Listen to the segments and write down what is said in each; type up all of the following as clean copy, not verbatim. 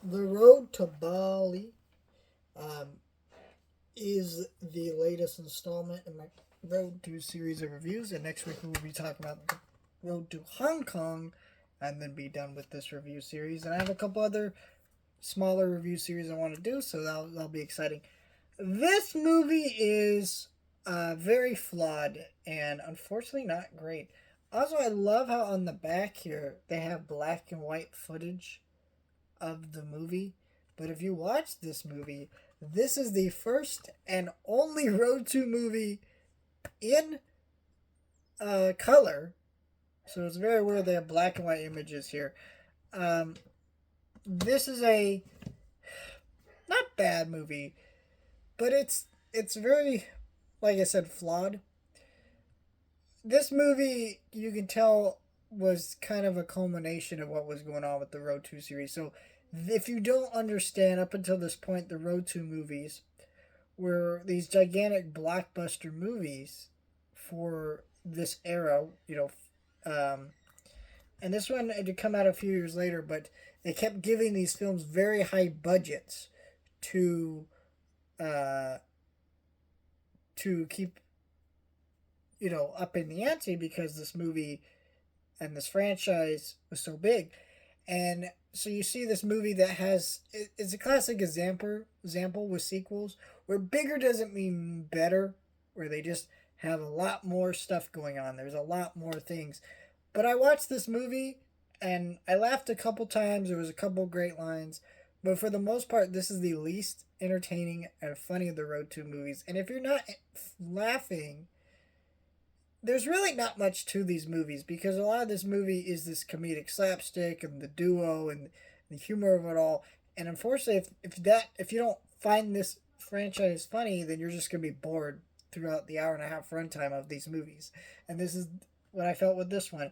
The Road to Bali um, is the latest installment in my Road to series of reviews, and next week we will be talking about the Road to Hong Kong, and then be done with this review series. And I have a couple other smaller review series I want to do, so that'll be exciting. This movie is very flawed and unfortunately not great. Also, I love how on the back here they have black and white footage of the movie. But if you watch this movie, this is the first and only Road to movie in color. So it's very weird they have black and white images here. Um, this is a not bad movie, but it's very, like I said, flawed. This movie, you can tell, was kind of a culmination of what was going on with the Road 2 series. So if you don't understand up until this point, the Road 2 movies were these gigantic blockbuster movies for this era, and this one had to come out a few years later, but they kept giving these films very high budgets to uh, to keep up in the ante because this movie and this franchise was so big. And so you see this movie that has it's a classic example with sequels where bigger doesn't mean better, where they just have a lot more stuff going on. There's a lot more things. But I watched this movie and I laughed a couple times. There was a couple great lines, but for the most part, this is the least entertaining and funny of the Road to movies. And if you're not laughing, there's really not much to these movies because a lot of this movie is this comedic slapstick and the duo and the humor of it all. And unfortunately, if you don't find this franchise funny, then you're just gonna be bored throughout the hour and a half runtime of these movies. And this is what I felt with this one.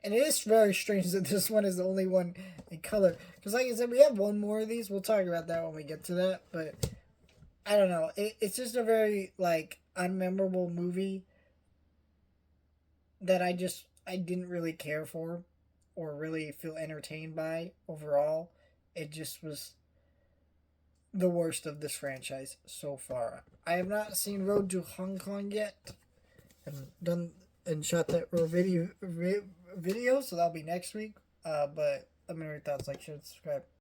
And it is very strange that this one is the only one in color. Because, like I said, we have one more of these. We'll talk about that when we get to that. But I don't know. It's just a very like unmemorable movie that I didn't really care for or really feel entertained by overall. It just was the worst of this franchise so far. I have not seen Road to Hong Kong yet. I've done and shot that video, so that'll be next week. But let me know your thoughts. Like, share, subscribe.